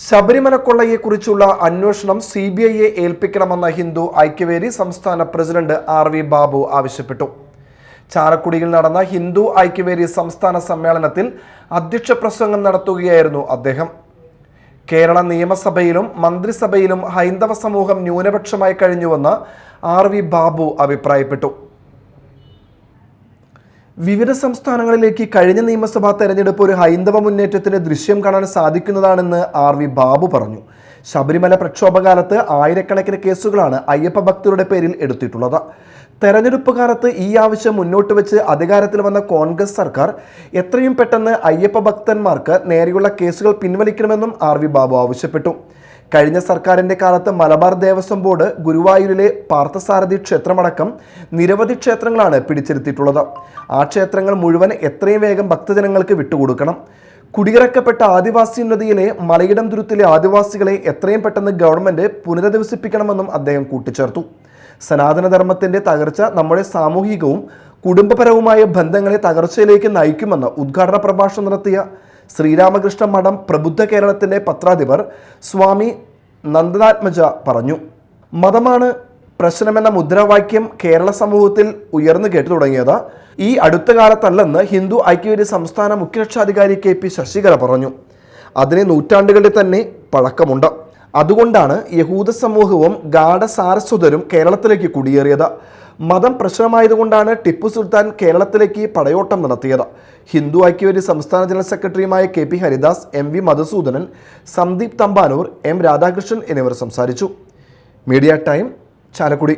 ശബരിമല കൊള്ളയെക്കുറിച്ചുള്ള അന്വേഷണം CBIയെ ഏൽപ്പിക്കണമെന്ന ഹിന്ദു ഐക്യവേദി സംസ്ഥാന president RV Babu ആവശ്യപ്പെട്ടു. ചാലക്കുടിയിൽ നടന്ന ഹിന്ദു ഐക്യവേദി സംസ്ഥാന സമ്മേളനത്തിൽ അധ്യക്ഷ പ്രസംഗം നടത്തുകയായിരുന്നു അദ്ദേഹം. കേരള നിയമസഭയിലും മന്ത്രിസഭയിലും ഹൈന്ദവ സമൂഹം ന്യൂനപക്ഷമായി കഴിഞ്ഞുവെന്ന് RV ബാബു അഭിപ്രായപ്പെട്ടു. വിവിധ സംസ്ഥാനങ്ങളിലേക്ക് കഴിഞ്ഞ നിയമസഭാ തെരഞ്ഞെടുപ്പ് ഒരു ഹൈന്ദവ മുന്നേറ്റത്തിന്റെ ദൃശ്യം കാണാൻ സാധിക്കുന്നതാണെന്ന് RV ബാബു പറഞ്ഞു. ശബരിമല പ്രക്ഷോഭകാലത്ത് ആയിരക്കണക്കിന് കേസുകളാണ് അയ്യപ്പ ഭക്തരുടെ പേരിൽ എടുത്തിട്ടുള്ളത്. തെരഞ്ഞെടുപ്പ് കാലത്ത് ഈ ആവശ്യം മുന്നോട്ട് വെച്ച് അധികാരത്തിൽ വന്ന കോൺഗ്രസ് സർക്കാർ എത്രയും പെട്ടെന്ന് അയ്യപ്പ ഭക്തന്മാർക്ക് നേരെയുള്ള കേസുകൾ പിൻവലിക്കണമെന്നും RV ബാബു ആവശ്യപ്പെട്ടു. കഴിഞ്ഞ സർക്കാരിൻ്റെ കാലത്ത് മലബാർ ദേവസ്വം ബോർഡ് ഗുരുവായൂരിലെ പാർത്ഥസാരഥി ക്ഷേത്രമടക്കം നിരവധി ക്ഷേത്രങ്ങളാണ് പിടിച്ചെടുത്തിട്ടുള്ളത്. ആ ക്ഷേത്രങ്ങൾ മുഴുവൻ എത്രയും വേഗം ഭക്തജനങ്ങൾക്ക് വിട്ടുകൊടുക്കണം. കുടിയിറക്കപ്പെട്ട ആദിവാസിയുന്നതിയിലെ മലയിടം തുരുത്തിലെ ആദിവാസികളെ എത്രയും പെട്ടെന്ന് ഗവൺമെൻറ് പുനരധിവസിപ്പിക്കണമെന്നും അദ്ദേഹം കൂട്ടിച്ചേർത്തു. സനാതനധർമ്മത്തിൻ്റെ തകർച്ച നമ്മുടെ സാമൂഹികവും കുടുംബപരവുമായ ബന്ധങ്ങളെ തകർച്ചയിലേക്ക് നയിക്കുമെന്ന് ഉദ്ഘാടന പ്രഭാഷണം നടത്തിയ ശ്രീരാമകൃഷ്ണ മഠം പ്രബുദ്ധ കേരളത്തിൻ്റെ പത്രാധിപർ സ്വാമി നന്ദനാത്മജ പറഞ്ഞു. മതമാണ് പ്രശ്നമെന്ന മുദ്രാവാക്യം കേരള സമൂഹത്തിൽ ഉയർന്നു കേട്ടു തുടങ്ങിയത് ഈ അടുത്ത കാലത്തല്ലെന്ന് ഹിന്ദു ഐക്യവേദി സംസ്ഥാന മുഖ്യരക്ഷാധികാരി KP ശശികല പറഞ്ഞു. അതിന് നൂറ്റാണ്ടുകളുടെ തന്നെ പഴക്കമുണ്ട്. അതുകൊണ്ടാണ് യഹൂദ സമൂഹവും ഗാഢസാരസ്വതരും കേരളത്തിലേക്ക് കുടിയേറിയത്. മതം പ്രശ്നമായതുകൊണ്ടാണ് ടിപ്പു സുൽത്താൻ കേരളത്തിലേക്ക് പടയോട്ടം നടത്തിയത്. ഹിന്ദു ഐക്യവേദി സംസ്ഥാന ജനറൽ സെക്രട്ടറിയുമായ KP Haridas, MV Madhusoodanan, Sandeep Thampanoor, M Radhakrishnan എന്നിവർ സംസാരിച്ചു. Media time, Chalakudy.